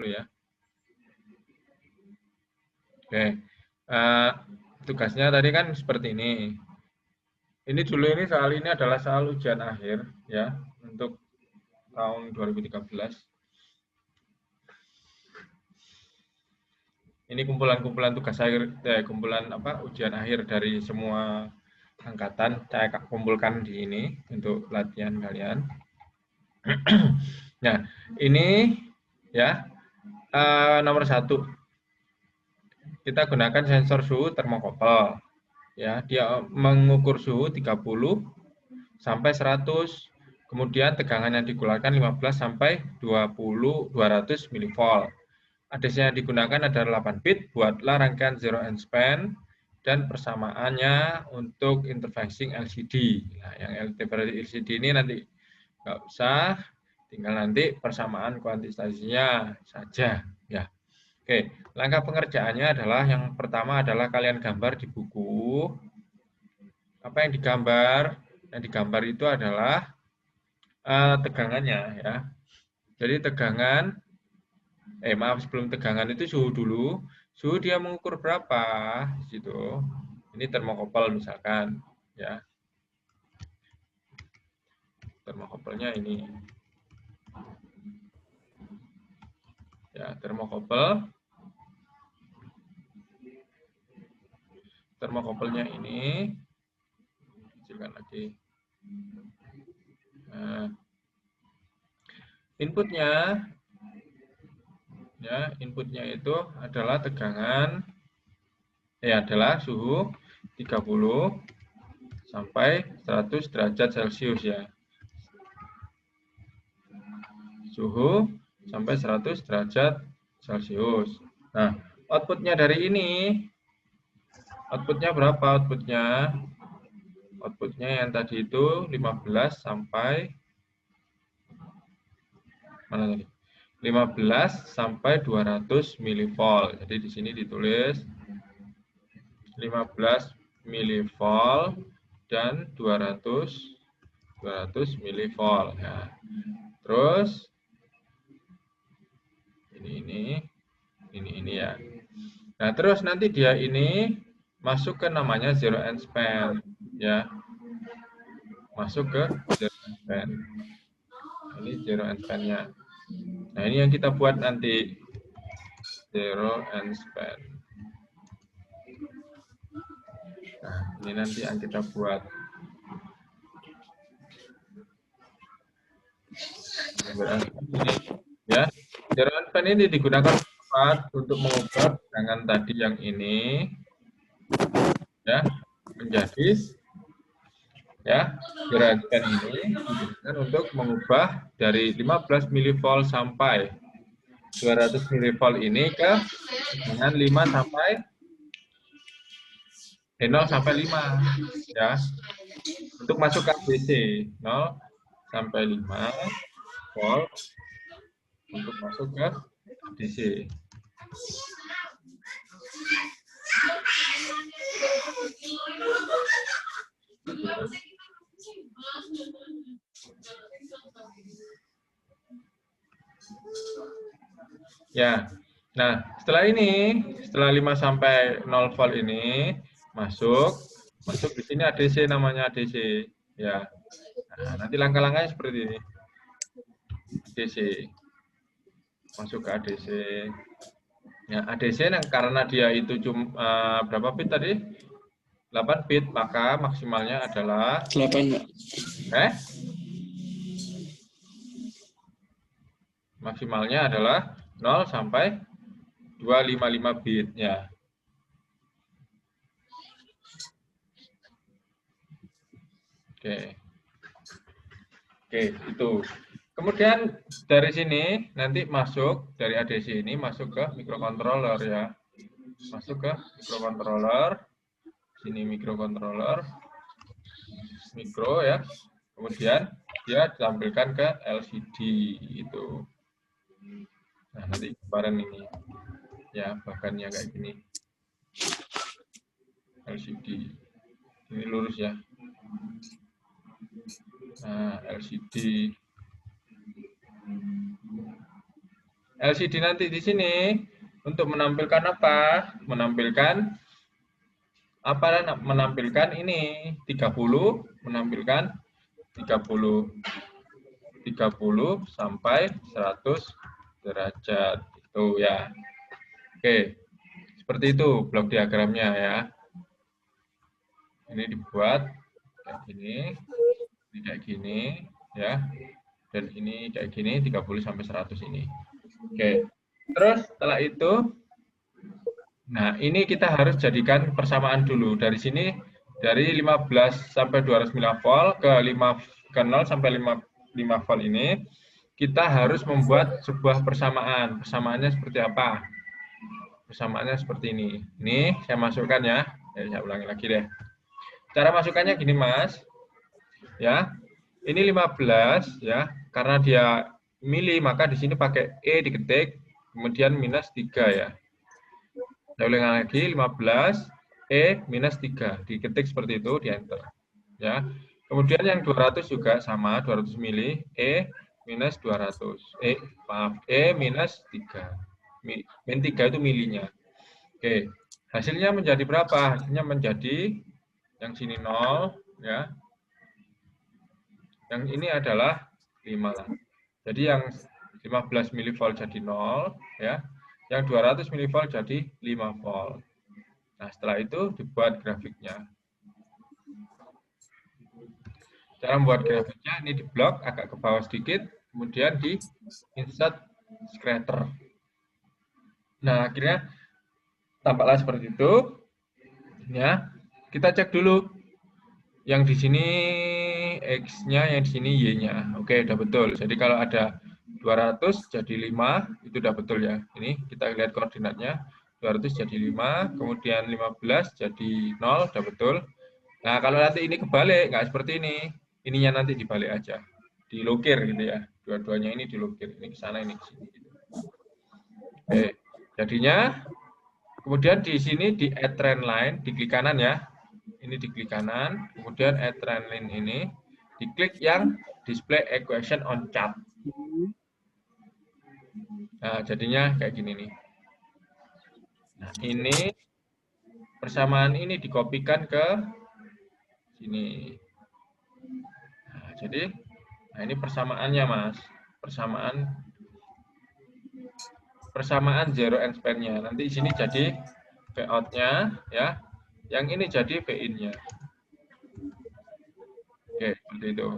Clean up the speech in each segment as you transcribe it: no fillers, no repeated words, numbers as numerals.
dulu ya. Oke, tugasnya tadi kan seperti ini. Ini dulu, ini soal ini adalah soal ujian akhir ya untuk tahun 2013. Ini kumpulan-kumpulan tugas akhir, kumpulan ujian akhir dari semua angkatan. Saya kumpulkan di ini untuk latihan kalian. Nah, ini ya nomor 1. Kita gunakan sensor suhu termokopel. Ya, dia mengukur suhu 30 sampai 100. Kemudian tegangan yang dikeluarkan 15 sampai 200 mV. ADC yang digunakan adalah 8 bit. Buatlah rangkaian zero end span dan persamaannya untuk interfacing LCD. Nah, yang LCD ini nanti nggak usah, tinggal nanti persamaan kuantitasnya saja. Ya. Oke, langkah pengerjaannya adalah yang pertama adalah kalian gambar di buku. Apa yang digambar? Yang digambar itu adalah tegangannya ya. Jadi tegangan, maaf, sebelum tegangan itu suhu dulu. Suhu dia mengukur berapa? Gitu. Ini termokopel misalkan, ya. Termokopelnya ini. Ya, termokopel. Termokopelnya ini. Kecilkan lagi. Nah, inputnya, ya, inputnya itu adalah tegangan, adalah suhu 30 sampai 100 derajat Celcius ya. Suhu sampai 100 derajat Celcius. Nah, outputnya dari ini, outputnya berapa outputnya? Outputnya yang tadi itu 15 sampai, mana tadi? 15 sampai 200 mV. Jadi di sini ditulis 15 mV dan 200 mV. Nah, terus ini ya. Nah, terus nanti dia ini masuk ke namanya zero end span ya. Masuk ke zero end span. Ini zero end span-nya. Nah, ini yang kita buat nanti zero end span. Nah, ini nanti yang kita buat. Ya, zero end span ini digunakan untuk mengubah tegangan tadi yang ini ya menjadi ya zero end span ini digunakan untuk mengubah dari 15 mV sampai 200 mV ini ke dengan 5 sampai 0 sampai 5 ya. Untuk masuk ke ADC 0 sampai 5 volt untuk masuk ke ADC. Ya. Nah, setelah ini, setelah 5 sampai 0 volt ini masuk di sini ADC, namanya ADC ya. Nah, nanti langkah-langkahnya seperti ini. ADC. Masuk ke ADC. Ya, ADC karena dia itu cuma berapa bit tadi? 8 bit, maka maksimalnya adalah 8. Maksimalnya adalah 0 sampai 255 bit ya. Oke, itu. Kemudian dari sini nanti masuk dari ADC ini masuk ke microcontroller ya. Masuk ke microcontroller. Sini microcontroller. Mikro ya. Kemudian dia ditampilkan ke LCD itu. Nah, nanti kemarin ini ya, bahannya kayak gini. LCD. Ini lurus ya. Nah, LCD. LCD nanti di sini untuk menampilkan apa? Menampilkan ini 30, menampilkan 30 sampai 100 derajat itu ya. Oke. Seperti itu blok diagramnya ya. Ini dibuat kayak gini, ini kayak gini ya. Dan ini kayak gini 30 sampai 100 ini. Oke. Terus setelah itu nah, ini kita harus jadikan persamaan dulu. Dari sini dari 15 sampai 200 mV ke 0 sampai 5 volt ini kita harus membuat sebuah persamaan. Persamaannya seperti apa? Persamaannya seperti ini. Ini saya masukkan ya. Saya ulangi lagi deh. Cara masukkannya gini, Mas. Ya. Ini 15 ya. Karena dia mili maka di sini pakai E diketik, kemudian minus 3 ya. Saya ulangi lagi 15 E minus 3 diketik seperti itu di enter. Ya. Kemudian yang 200 juga sama 200 mili E minus 200. E minus 3. Min 3 itu milinya. Oke, hasilnya menjadi berapa? Hasilnya menjadi yang sini 0 ya. Yang ini adalah 5. Jadi yang 15 mV jadi 0 ya. Yang 200 mV jadi 5 volt. Nah, setelah itu dibuat grafiknya. Cara membuat grafiknya ini di blok agak ke bawah sedikit, kemudian di insert scatter. Nah, akhirnya tampaklah seperti itu. Ya, kita cek dulu. Yang di sini X-nya, yang di sini Y-nya. Oke, udah betul. Jadi kalau ada 200 jadi 5, itu udah betul ya. Ini kita lihat koordinatnya. 200 jadi 5, kemudian 15 jadi 0, udah betul. Nah, kalau nanti ini kebalik, nggak seperti ini. Ininya nanti dibalik aja. Dilukir gitu ya. Dua-duanya ini dilukir. Ini ke sana, ini ke sini. Oke, jadinya kemudian di sini di add trend line, diklik kanan ya. Ini diklik kanan, kemudian add trend line ini, diklik yang display equation on chart. Nah, jadinya kayak gini nih. Nah, ini persamaan ini dikopikan ke sini. Nah, jadi, nah ini persamaannya, Mas. Persamaan zero and span-nya. Nanti di sini jadi V out-nya, ya. Yang ini jadi V in-nya. Oke, seperti itu.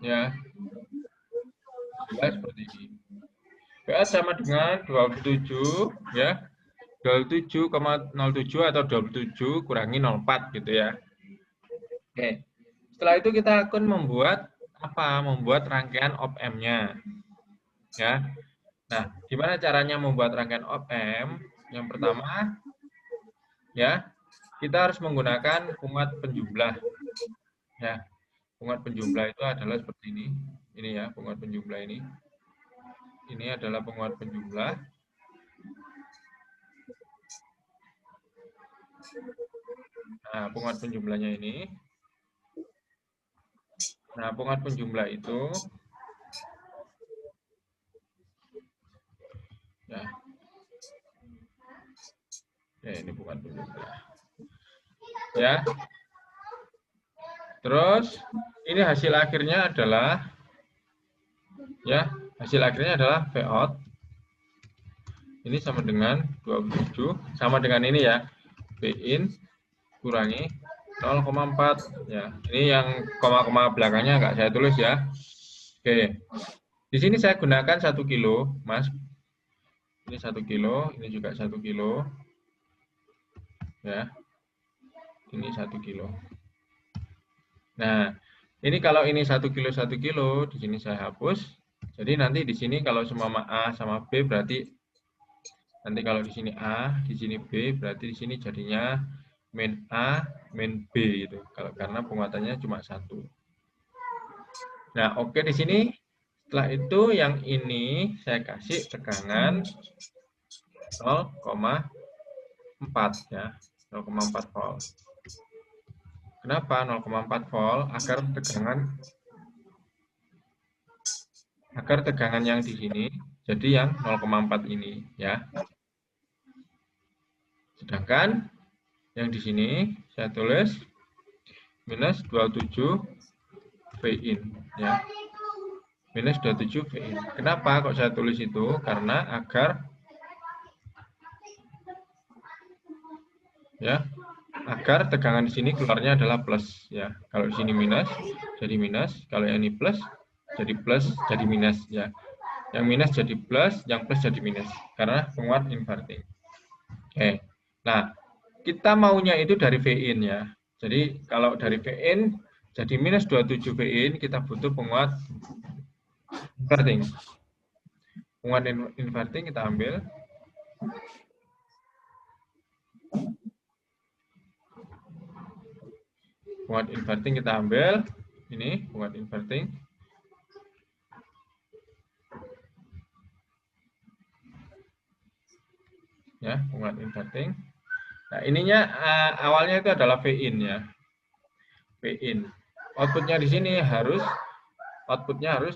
Ya. Seperti ini. VA sama dengan 27 ya. 27,07 atau 27 kurangi 04 gitu ya. Oke. Setelah itu kita akan membuat apa? Membuat rangkaian op-amp-nya. Ya. Nah, gimana caranya membuat rangkaian op-amp? Yang pertama ya, kita harus menggunakan penguat penjumlah. Ya. Penguat penjumlah itu adalah seperti ini. Ini ya, penguat penjumlah ini. Ini adalah penguat penjumlah. Nah, penguat penjumlahnya ini. Nah, penguat penjumlah itu ya. Ya, ini penguat penjumlah. Ya. Terus ini hasil akhirnya adalah ya, hasil akhirnya adalah V out. Ini sama dengan 27, sama dengan ini ya. V in kurangi 0,4 ya. Ini yang koma-koma belakangnya nggak saya tulis ya. Oke. Di sini saya gunakan 1 kilo, Mas. Ini 1 kilo, ini juga 1 kilo. Ya. Ini 1 kilo. Nah, ini kalau ini 1 kilo, di sini saya hapus. Jadi nanti di sini kalau semua A sama B berarti nanti kalau di sini A, di sini B, berarti di sini jadinya min A, min B gitu. Kalau karena penguatannya cuma 1. Nah, oke di sini setelah itu yang ini saya kasih tegangan 0,4 ya. 0,4 volt. Kenapa 0,4 volt? Agar tegangan yang di sini jadi yang 0,4 ini ya. Sedangkan yang di sini saya tulis minus 27 V in ya. Minus 27 V in. Kenapa kok saya tulis itu? Karena agar tegangan di sini keluarnya adalah plus ya. Kalau di sini minus jadi minus, kalau yang ini plus jadi minus ya. Yang minus jadi plus, yang plus jadi minus karena penguat inverting. Oke. Nah, kita maunya itu dari V in ya. Jadi kalau dari V in jadi minus 27 V in, kita butuh penguat inverting. Penguat inverting kita ambil. Penguat inverting kita ambil. Ini penguat inverting. Ya, penguat inverting. Nah, ininya awalnya itu adalah V in ya. V in. Outputnya di sini harus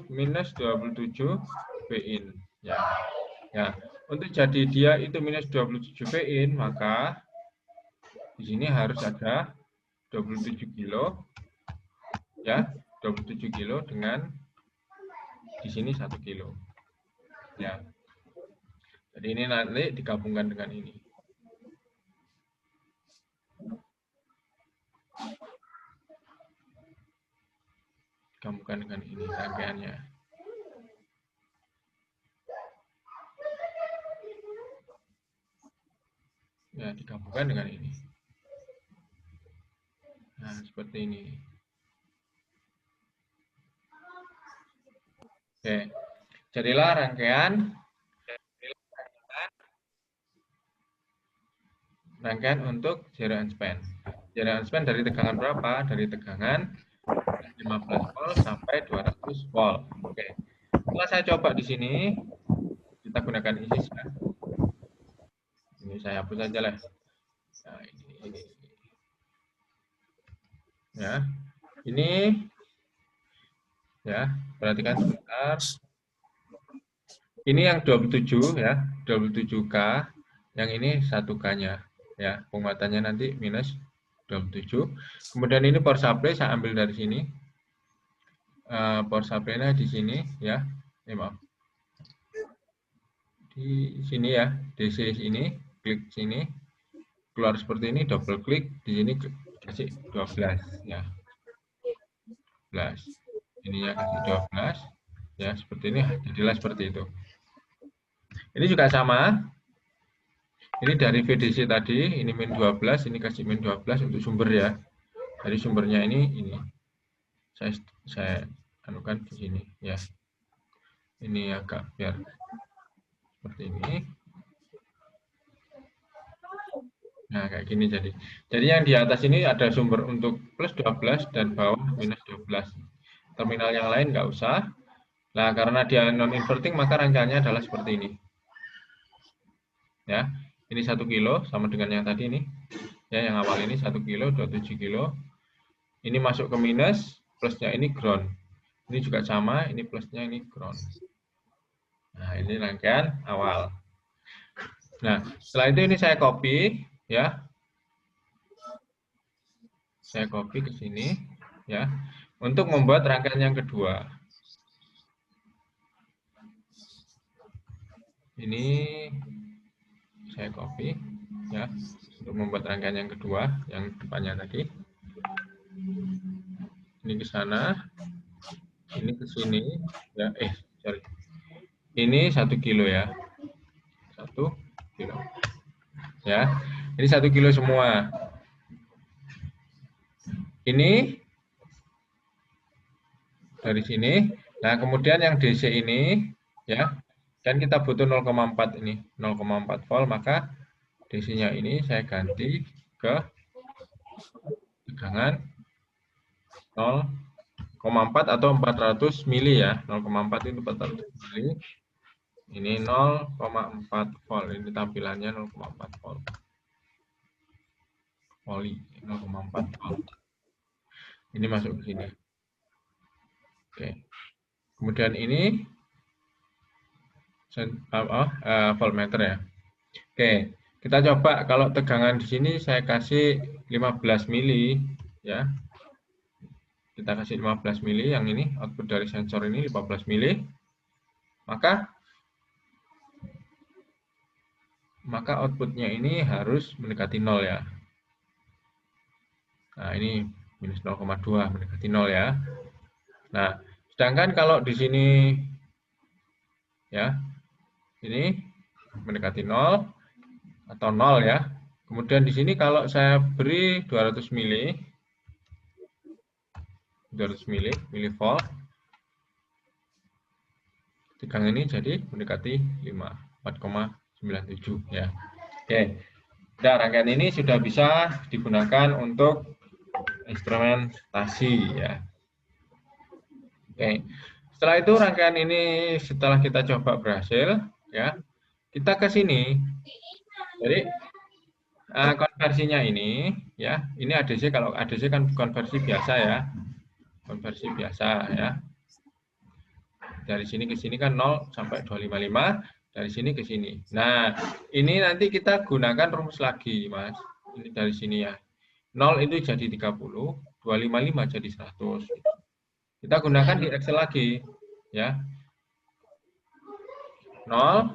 minus 27 V in ya. Ya, untuk jadi dia itu minus 27 V in, maka di sini harus ada 27 kilo ya, 27 kilo dengan di sini 1 kilo. Ya. Jadi ini nanti digabungkan dengan ini. Digabungkan dengan ini rangkaiannya. Ya, digabungkan dengan ini. Nah, seperti ini. Oke. Jadilah rangkaian untuk zero end-span. Zero end-span dari tegangan berapa? Dari tegangan 15 volt sampai 200 volt. Oke. Setelah saya coba di sini, kita gunakan ISIS ya. Ini saya hapus saja lah. Nah, ini. Ya. Ini ya, perhatikan sebentar. Ini yang 27 ya, 27K. Yang ini 1K-nya. Ya, penguatannya nanti minus 27. Kemudian ini power supply saya ambil dari sini. Power supply-nya di sini ya. Maaf. Di sini ya, DC sini, klik sini. Keluar seperti ini, double klik di sini kasih 12 ya. 12. Ininya kasih 12. Ya, seperti ini jadilah seperti itu. Ini juga sama. Ini dari VDC tadi, ini min 12, ini kasih min 12 untuk sumber ya. Jadi sumbernya ini. Saya anukan di sini ya. Ini agak biar seperti ini. Nah, kayak gini jadi. Jadi yang di atas ini ada sumber untuk plus 12 dan bawah minus 12. Terminal yang lain nggak usah. Nah, karena dia non-inverting, maka rangkaiannya adalah seperti ini. Ya, ini 1 kilo sama dengan yang tadi ini. Ya, yang awal ini 1 kilo, 27 kilo. Ini masuk ke minus, plusnya ini ground. Ini juga sama, ini plusnya ini ground. Nah, ini rangkaian awal. Nah, setelah itu ini saya copy, ya. Saya copy ke sini, ya, untuk membuat rangkaian yang kedua. Ini saya copy, ya, untuk membuat rangkaian yang kedua, yang depannya tadi. Ini ke sana, ini ke sini, ya, sorry. Ini 1 kilo ya, 1 kilo, ya. Ini 1 kilo semua. Ini dari sini. Nah, kemudian yang DC ini, ya, kan kita butuh 0,4 ini, 0,4 volt, maka DC-nya ini saya ganti ke tegangan 0,4 atau 400 mili ya, 0,4 itu 400 mili. Ini 0,4 volt, ini tampilannya 0,4 volt. poly 0,4 volt. Ini masuk ke sini. Oke. Kemudian ini voltmeter ya. Oke, kita coba kalau tegangan di sini saya kasih 15 mili ya. Kita kasih 15 mili yang ini output dari sensor ini 15 mili. Maka outputnya ini harus mendekati 0 ya. Nah, ini minus 0,2 mendekati 0 ya. Nah, sedangkan kalau di sini ya, ini mendekati 0 atau 0 ya. Kemudian di sini kalau saya beri 200 mili milivolt, tegangan ini jadi mendekati 4,97 ya. Oke. Nah, rangkaian ini sudah bisa digunakan untuk instrumentasi ya. Oke. Setelah itu rangkaian ini setelah kita coba berhasil ya, kita ke sini. Jadi konversinya ini ya, ini ADC, kalau ADC kan konversi biasa ya. Konversi biasa ya. Dari sini ke sini kan 0 sampai 255, dari sini ke sini. Nah, ini nanti kita gunakan rumus lagi, Mas. Ini dari sini ya. 0 itu jadi 30, 255 jadi 100. Kita gunakan di Excel lagi ya. 0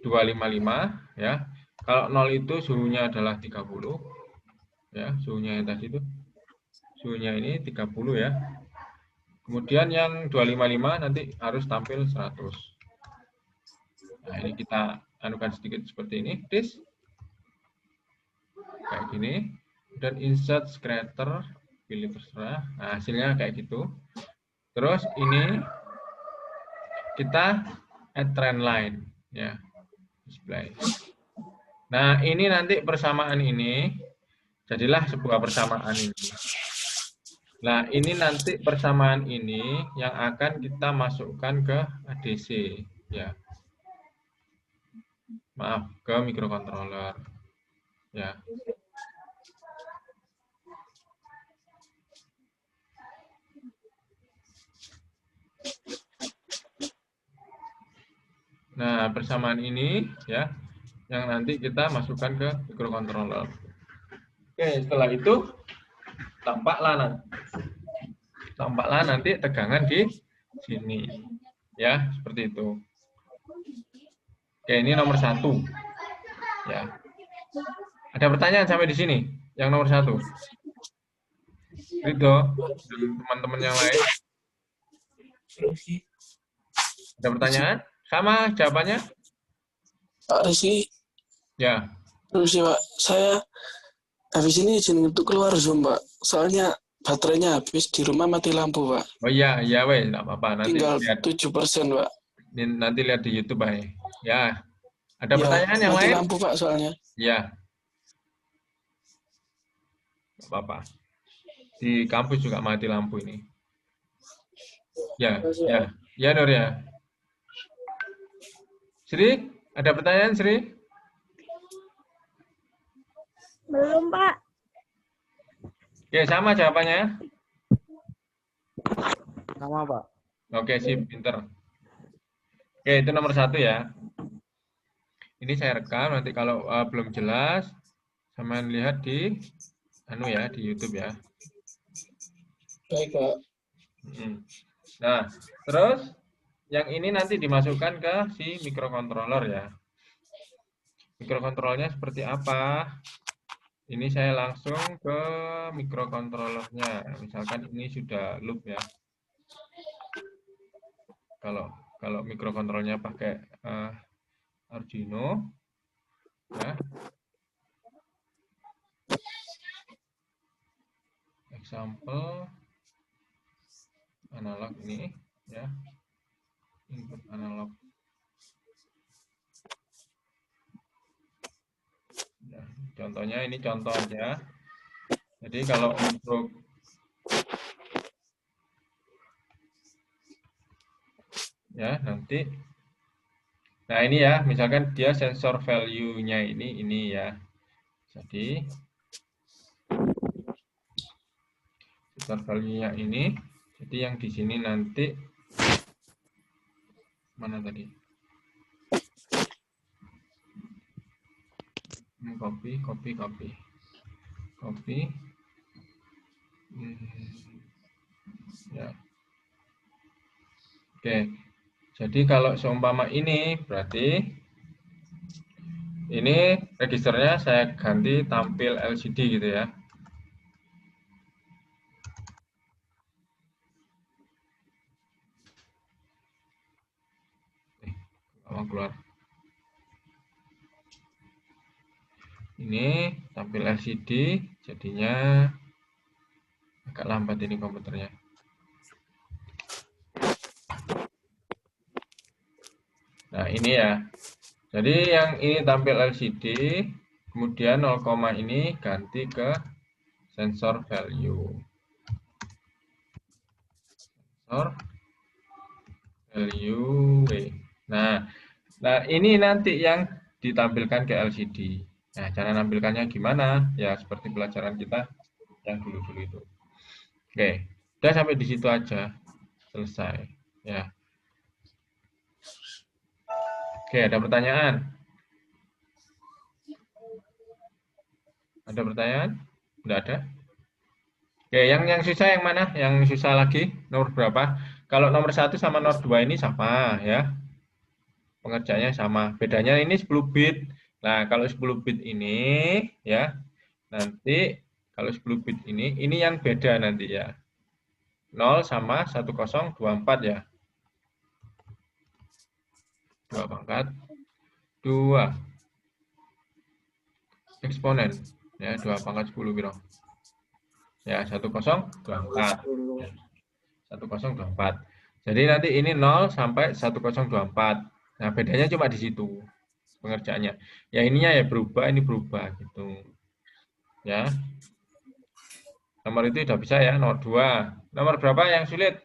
255 ya. Kalau 0 itu suhunya adalah 30 ya, suhunya yang tadi itu. Suhunya ini 30 ya. Kemudian yang 255 nanti harus tampil 100. Nah, ini kita anukan sedikit seperti ini, this. Kayak gini. Dan insert scatter, pilih terserah. Nah, hasilnya kayak gitu. Terus ini kita add trend line ya. Display. Nah, ini nanti persamaan ini jadilah sebuah persamaan ini. Nah, ini nanti persamaan ini yang akan kita masukkan ke ADC ya. Maaf, ke microcontroller ya. Nah, persamaan ini ya yang nanti kita masukkan ke microcontroller. Oke, setelah itu tampaklah nanti tegangan di sini ya, seperti itu. Oke, ini nomor 1 ya. Ada pertanyaan sampai di sini yang nomor 1? Ridho dan teman-teman yang lain, ada pertanyaan sama jawabannya? Pak Rizky, Ya. Rizky Pak, saya habis ini izin untuk keluar Zoom Pak, soalnya baterainya habis di rumah, mati lampu Pak. Oh iya, weh, enggak apa-apa. Nanti Tinggal lihat 7% Pak. Nanti lihat di YouTube, Pak. Ya. Ada Ya, pertanyaan yang mati lain? lampu Pak soalnya. Ya. Enggak apa-apa. Di kampus juga mati lampu ini. Ya, ya. Ya, Nur ya. Sri, ada pertanyaan, Sri? Belum, Pak. Oke, sama jawabannya? Sama, Pak. Oke, sip, pinter. Oke, itu nomor 1 ya. Ini saya rekam, nanti kalau belum jelas, sama lihat di di YouTube ya. Baik Pak. Nah, terus yang ini nanti dimasukkan ke si microcontroller ya. Microcontrollernya seperti apa? Ini saya langsung ke microcontrollernya. Misalkan ini sudah loop ya. Kalau microcontrollernya pakai Arduino ya. Example analog ini ya. Input analog. Ya, contohnya ini contoh aja. Jadi kalau untuk ya nanti, nah ini ya, misalkan dia sensor value-nya ini ya, Jadi sensor value-nya ini, jadi yang di sini nanti mana tadi? Copy. Ya. Oke. Jadi kalau seumpama ini berarti ini registernya saya ganti tampil LCD gitu ya. Mau keluar. Ini tampil LCD, jadinya agak lambat ini komputernya. Nah ini ya. Jadi yang ini tampil LCD, kemudian 0, ini ganti ke sensor value. Sensor value W. Nah ini nanti yang ditampilkan ke LCD. Nah, cara nampilkannya gimana? Ya, seperti pelajaran kita yang dulu-dulu itu. Oke, udah sampai di situ aja. Selesai. Ya. Oke, ada pertanyaan? Ada pertanyaan? Tidak ada? Oke, yang susah yang mana? Yang susah lagi? Nomor berapa? Kalau nomor 1 sama nomor 2 ini sama ya. Pengerjaannya sama. Bedanya ini 10 bit. Nah, kalau 10 bit ini ya, nanti kalau 10 bit ini yang beda nanti ya. 0 sama 1024 ya. 2 pangkat 2 eksponen ya, 2 pangkat 10 biro. Ya, 1024. Ya, 1024. Jadi nanti ini 0 sampai 1024. Nah, bedanya cuma di situ pengerjaannya. Ya ininya ya berubah, ini berubah gitu. Ya. Nomor itu sudah bisa ya, nomor 2. Nomor berapa yang sulit?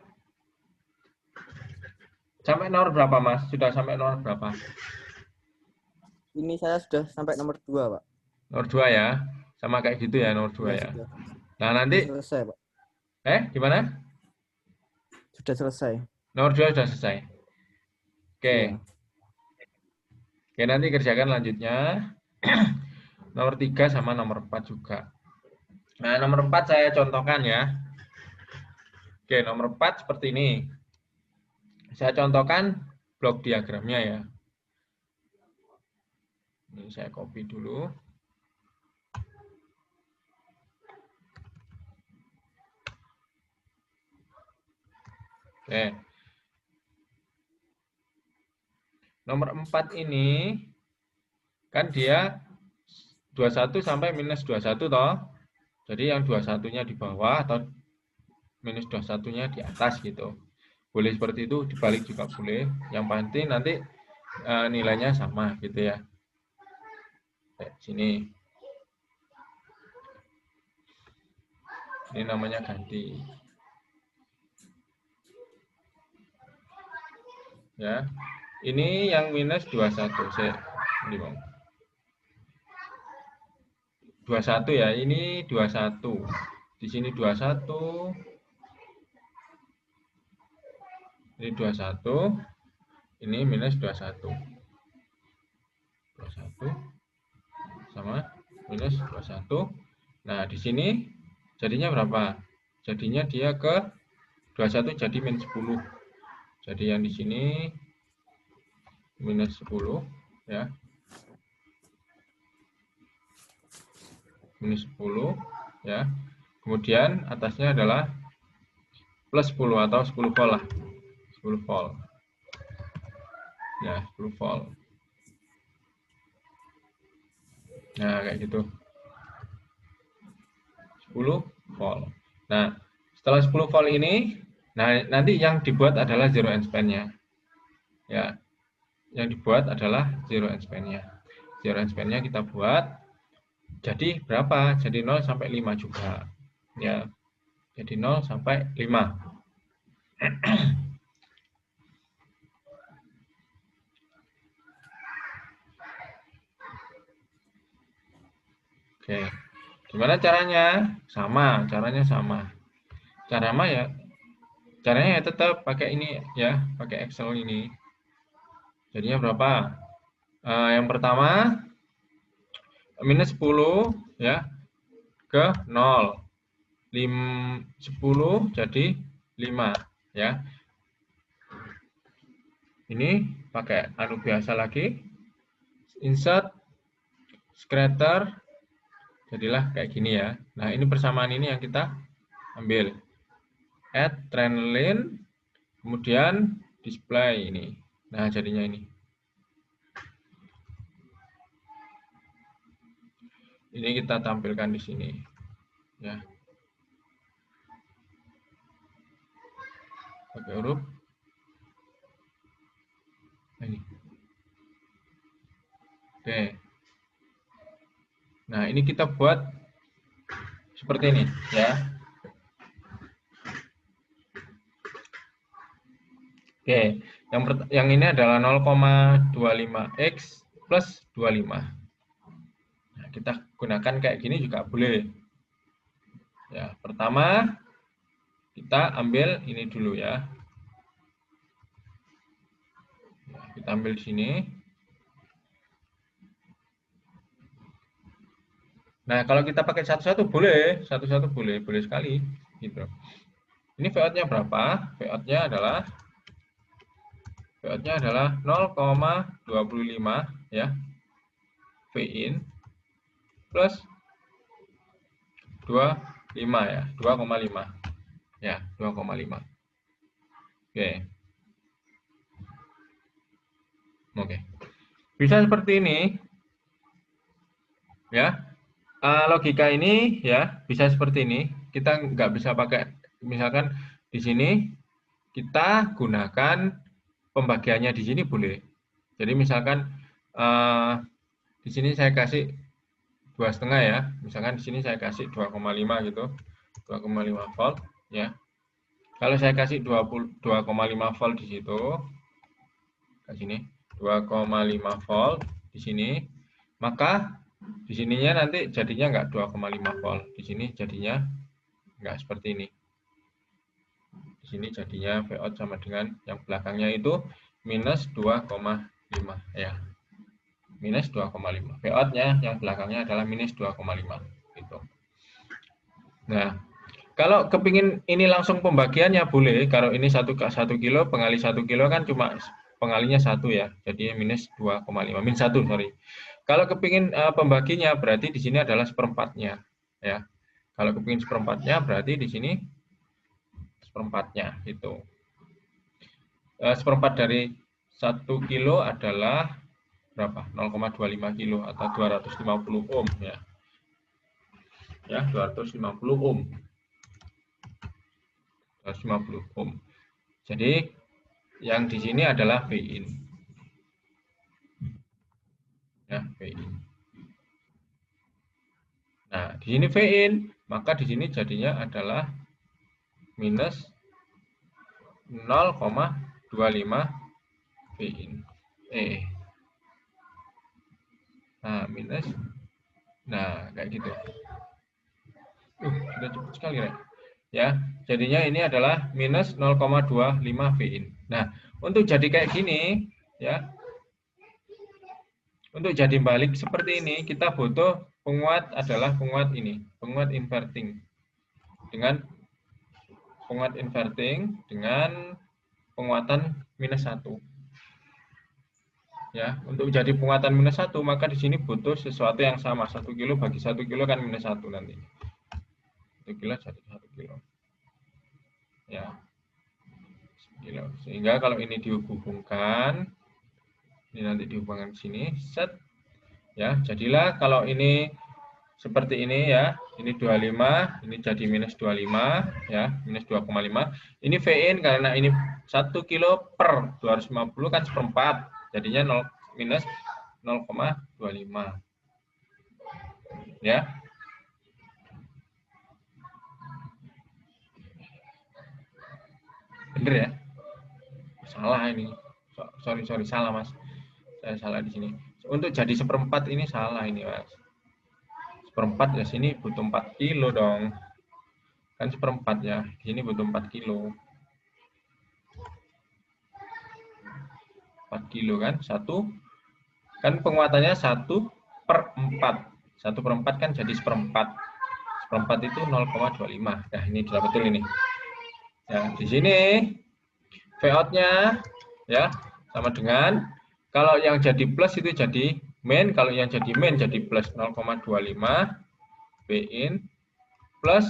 Sampai nomor berapa, Mas? Sudah sampai nomor berapa? Ini saya sudah sampai nomor 2, Pak. Nomor 2 ya. Sama kayak gitu ya, nomor 2 ya. Sudah. Nah, nanti Selesai, Pak. gimana? Sudah selesai. Nomor 2 sudah selesai. Oke. Ya. Oke, nanti kerjakan lanjutnya. Nomor 3 sama nomor 4 juga. Nah, nomor 4 saya contohkan ya. Oke, nomor 4 seperti ini. Saya contohkan blok diagramnya ya. Ini saya copy dulu. Oke. Nomor 4 ini kan dia 21 sampai minus 21 toh. Jadi yang 21-nya di bawah atau minus 21-nya di atas gitu. Boleh seperti itu, dibalik juga boleh. Yang pasti nanti nilainya sama gitu ya. Kayak sini. Ini namanya ganti. Ya. Ini yang minus 21. Ini Bang. 21 ya, ini 21. Di sini 21. Ini 21. Ini minus 21. 21 sama minus 21. Nah, di sini jadinya berapa? Jadinya dia ke 21 jadi minus 10. Jadi yang di sini minus 10 ya. Minus 10 ya. Kemudian atasnya adalah plus 10 atau 10 volt lah. 10 volt. Ya, 10 volt. Nah, kayak gitu. 10 volt. Nah, setelah 10 volt ini, nah nanti yang dibuat adalah zero end span-nya. Ya. Yang dibuat adalah zero end span-nya. Zero end span-nya kita buat jadi berapa? Jadi 0 sampai 5 juga. Ya. Jadi 0 sampai 5. Oke. Gimana caranya? Sama, caranya sama. Caranya ya tetap pakai ini ya, pakai Excel ini. Jadinya berapa? Yang pertama minus 10 ya ke 0. 10 jadi 5 ya. Ini pakai anu biasa lagi. Insert scatter jadilah kayak gini ya. Nah, ini persamaan ini yang kita ambil. Add trend line kemudian display ini. Nah, jadinya ini. Ini kita tampilkan di sini. Ya. Pakai huruf. Ini. Oke. Nah, ini kita buat seperti ini, ya. Oke, yang ini adalah 0,25x plus 25. Nah, kita gunakan kayak gini juga boleh. Ya, pertama kita ambil ini dulu ya. Nah, kita ambil di sini. Nah, kalau kita pakai satu-satu boleh, boleh sekali, gitu. Ini VOUT-nya berapa? VOUT-nya adalah 0,25 ya. VIN plus 25 ya, 2,5. Ya, 2,5. Oke. Oke. Bisa seperti ini. Ya. Logika ini ya bisa seperti ini. Kita nggak bisa pakai, misalkan di sini kita gunakan pembagiannya di sini boleh. Jadi misalkan di sini saya kasih 2,5 ya. Misalkan di sini saya kasih 2,5 gitu, 2,5 volt ya. Kalau saya kasih 2,5 volt di situ, ke sini 2,5 volt di sini, maka di sininya nanti jadinya nggak 2,5 volt. Di sini jadinya nggak seperti ini. Di sini jadinya VOUT sama dengan yang belakangnya itu minus 2,5 ya. Minus 2,5. VOUT-nya yang belakangnya adalah minus 2,5 gitu. Nah, kalau kepingin ini langsung pembagiannya boleh. Kalau ini 1 kilo pengali 1 kilo kan cuma pengalinya 1 ya. Jadi minus 2,5 min 1 sorry. Kalau kepingin pembaginya berarti di sini adalah seperempatnya ya. Kalau kepingin seperempatnya berarti di sini seperempatnya itu. Seperempat dari 1 kilo adalah berapa? 0,25 kilo atau 250 ohm ya. Ya, 250 ohm. 250 ohm. Jadi yang di sini adalah VIN. Ya, VIN. Nah, di sini VIN, maka di sini jadinya adalah minus 0,25 VIN. Nah, minus. Nah, kayak gitu. Sudah cepat sekali, Rek. Ya, jadinya ini adalah minus 0,25 VIN. Nah, untuk jadi kayak gini, ya, untuk jadi balik seperti ini, kita butuh penguat adalah penguat ini, penguat inverting. Dengan penguat inverting dengan penguatan minus 1. Ya, untuk jadi penguatan minus 1, maka di sini butuh sesuatu yang sama. 1 kilo bagi 1 kilo kan minus 1 nanti. 1 kilo jadi 1 kilo. Ya. 1 kilo. Sehingga kalau ini dihubungkan, ini nanti dihubungkan ke sini, set. Ya, jadilah kalau ini seperti ini ya, ini 25, ini jadi minus 25 ya, minus 2,5. Ini VIN karena ini 1 kilo per 250 kan seperempat, jadinya minus 0,25 ya. Bener ya? Salah ini. Sorry, salah Mas. Saya salah di sini. Untuk jadi seperempat ini salah ini Mas. Seperempat ya, sini butuh 4 kilo dong. Kan seperempat ya, sini butuh 4 kilo. 4 kilo kan, kan penguatannya 1/4. 1/4 kan jadi seperempat. Seperempat itu 0,25. Nah, ini sudah betul ini. Ya, di sini V-out-nya ya sama dengan, kalau yang jadi plus itu jadi min, kalau yang jadi min jadi plus 0,25 P-in plus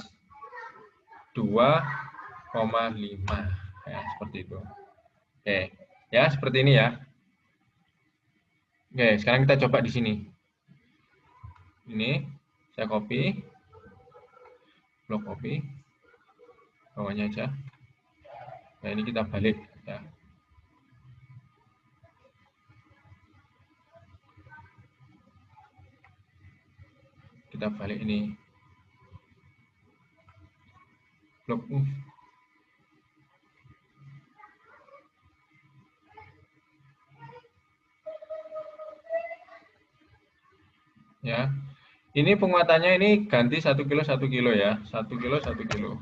2,5. Ya, seperti itu. Oke, ya seperti ini ya. Oke, sekarang kita coba di sini. Ini saya copy, blok copy, bawahnya aja. Nah, ini kita balik ya. Kita balik ini. Blok ya. Ini penguatannya ini ganti 1 kilo 1 kilo ya. 1 kilo 1 kilo.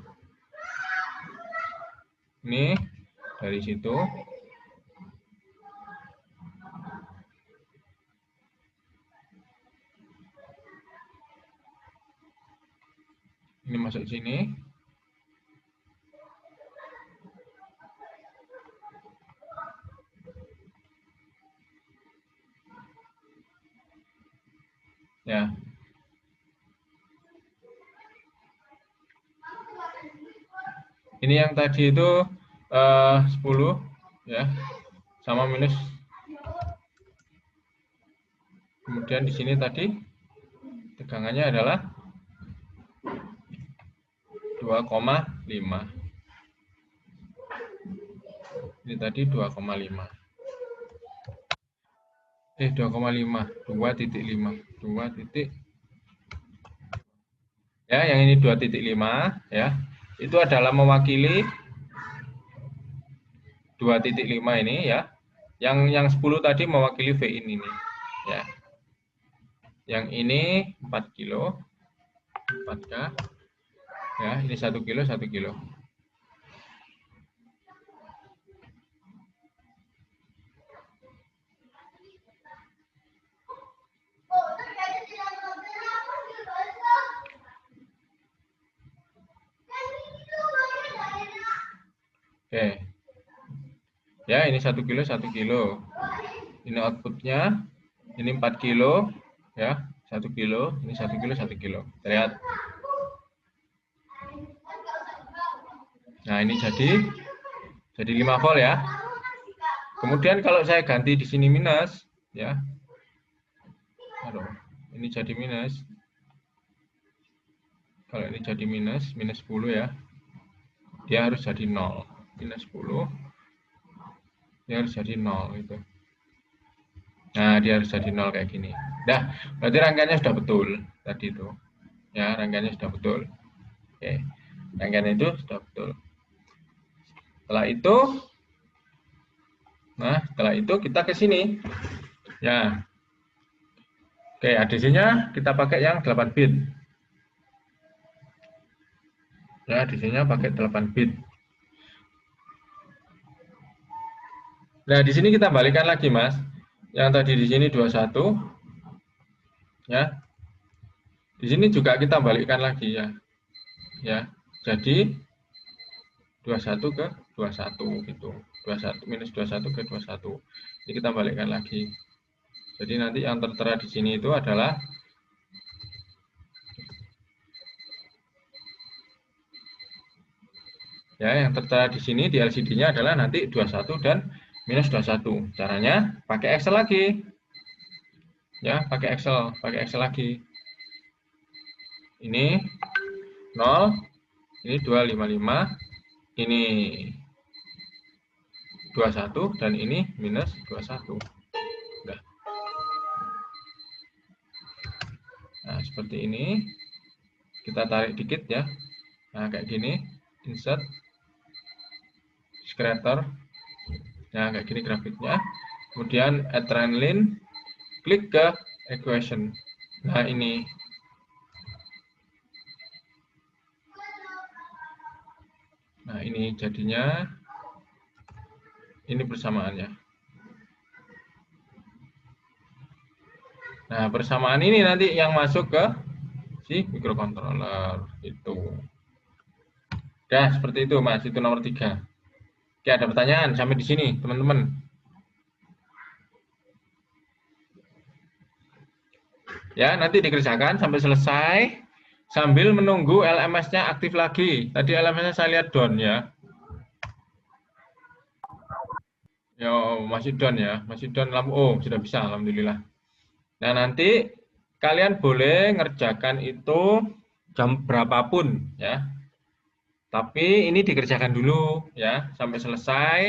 Ini dari situ. Ini masuk sini. Ya. Ini yang tadi itu 10 ya, sama minus. Kemudian di sini tadi tegangannya adalah 2,5. Ini tadi 2,5. 2,5, 2,5, 2. Ya, yang ini 2,5 ya. Itu adalah mewakili 2,5 ini ya. Yang 10 tadi mewakili V-in ini ya. Yang ini 4 kilo, 4K. Ya, ini 1 kilo, 1 kilo. Oke. Ya, ini 1 kilo, 1 kilo. Ini outputnya, ini 4 kilo, ya, 1 kilo, ini 1 kilo, 1 kilo. Lihat. Nah, ini jadi 5 volt ya. Kemudian kalau saya ganti di sini minus, ya. Aduh, ini jadi minus. Kalau ini jadi minus 10 ya. Dia harus jadi 0. Minus 10. Dia harus jadi 0 itu. Nah, dia harus jadi 0 kayak gini. Nah, berarti rangkaiannya sudah betul tadi itu. Ya, rangkaiannya sudah betul. Oke. Rangkaian itu sudah betul. Setelah itu kita ke sini. Ya. Oke, ADC-nya kita pakai yang 8 bit. Ya, ADC-nya pakai 8 bit. Nah, di sini kita balikan lagi, Mas. Yang tadi di sini 21. Ya. Di sini juga kita balikkan lagi ya. Ya. Jadi 21 ke 21 gitu. 21 minus 21 ke 21. Ini kita balikkan lagi. Jadi nanti yang tertera di sini itu adalah ya, yang tertera di sini di LCD-nya adalah nanti 21 dan minus 21. Caranya pakai Excel lagi. Ya, pakai Excel lagi. Ini 0, ini 255, ini 21 dan ini minus 21. Udah. Nah, seperti ini. Kita tarik dikit ya. Nah, kayak gini, insert creator. Nah, kayak gini grafiknya. Kemudian add trend line, klik ke equation. Nah, ini Nah, ini jadinya ini persamaannya. Nah, persamaan ini nanti yang masuk ke si microcontroller itu. Ya, seperti itu, Mas. Itu nomor 3. Oke, ada pertanyaan sampai di sini, teman-teman. Ya, nanti dikerjakan sampai selesai sambil menunggu LMS-nya aktif lagi. Tadi LMS-nya saya lihat down ya. Ya, masih down ya. Masih down lampu. Oh, sudah bisa, alhamdulillah. Nah, nanti kalian boleh ngerjakan itu jam berapapun ya. Tapi ini dikerjakan dulu ya sampai selesai.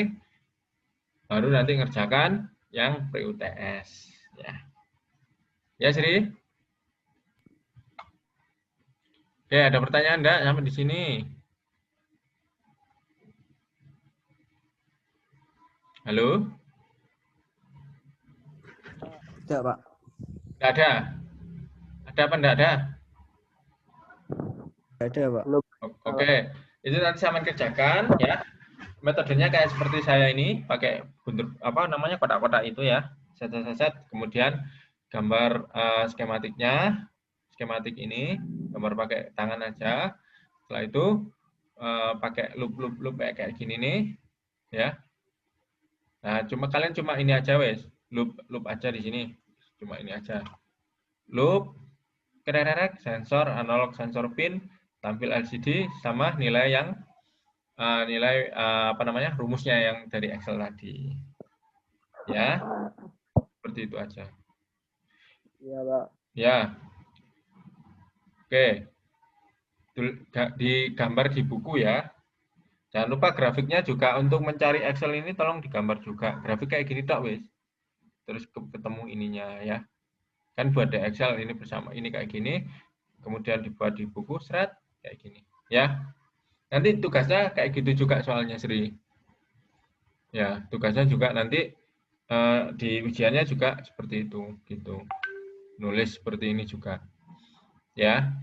Baru nanti ngerjakan yang pre-UTS ya. Ya, Sri? Oke, ada pertanyaan enggak sampai di sini? Halo? Tidak, Pak. Enggak ada? Ada apa enggak ada? Tidak ada, Pak. Oke, itu nanti saya kerjakan ya. Metodenya kayak seperti saya ini, pakai bentuk apa namanya kotak-kotak itu ya. Set, kemudian gambar skematiknya, skematik ini, gambar pakai tangan aja. Setelah itu pakai loop kayak gini nih, ya. Nah, kalian cuma ini aja wes, loop aja di sini, cuma ini aja. Loop, kerek, sensor, analog sensor pin, tampil LCD sama nilai yang apa namanya rumusnya yang dari Excel tadi. Ya, seperti itu aja. Iya, Pak. Ya, oke. Digambar di buku ya. Jangan lupa grafiknya juga untuk mencari Excel ini tolong digambar juga. Grafik kayak gini tak wes. Terus ketemu ininya ya. Kan buat di Excel ini bersama ini kayak gini. Kemudian dibuat di buku seret kayak gini. Ya. Nanti tugasnya kayak gitu juga soalnya Sri. Ya, tugasnya juga nanti di ujiannya juga seperti itu gitu. Nulis seperti ini juga. Ya.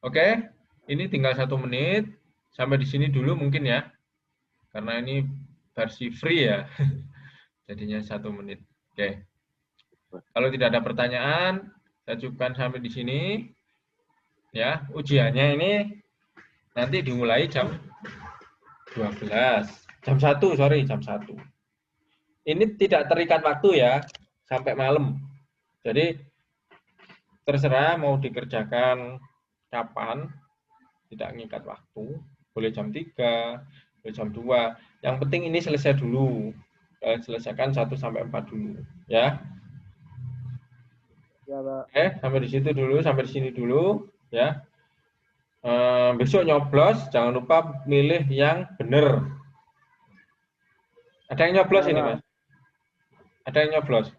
Oke, ini tinggal 1 menit. Sampai di sini dulu mungkin ya. Karena ini versi free ya. Jadinya 1 menit. Oke. Kalau tidak ada pertanyaan, saya cukupkan sampai di sini. Ya, ujiannya ini nanti dimulai jam 12. Jam 1, sorry, jam 1. Ini tidak terikat waktu ya, sampai malam. Jadi, terserah mau dikerjakan kapan, tidak mengikat waktu. Boleh jam 3, boleh jam 2. Yang penting ini selesai dulu. Selesaikan 1-4 dulu. Ya. Ya, Pak. Oke, sampai di situ dulu, sampai di sini dulu. Ya. Besok nyoblos, jangan lupa milih yang benar. Ada yang nyoblos Ya, ini, Pak. Mas? Ada yang nyoblos?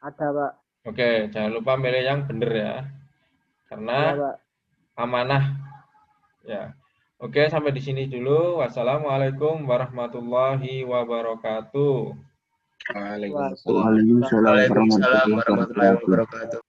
Ada, Pak. Oke, jangan lupa milih yang benar ya. Karena Ya, Pak. amanah. Ya. Oke, sampai di sini dulu. Wassalamualaikum warahmatullahi wabarakatuh. Waalaikumsalam warahmatullahi wabarakatuh.